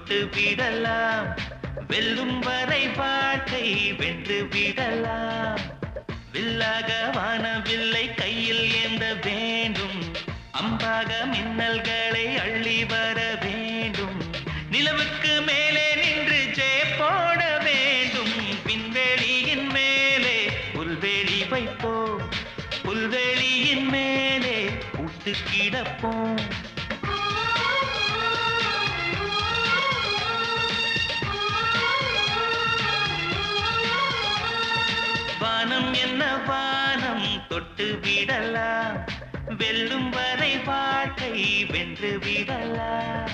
தொட்டு விடலாம் வெல்லும் வரை வாழ்க்கை வென்று விடலாம் வில்லாக வானவில்லை கையில் ஏந்த வேண்டும் அம்பாக மின்னல்களை அள்ளி வர வேண்டும் நிலவுக்கு மேலே நின்று ஜெய போட வேண்டும் விண்வெளியின் மேலே புல்வெளி வைப்போம் புல்வெளியின் மேலே கூட்டு கிடப்போம் வானம் என்ன வானம் தொட்டு விடலாம் வெல்லும் வரை வாழ்க்கை வென்று விடலாம்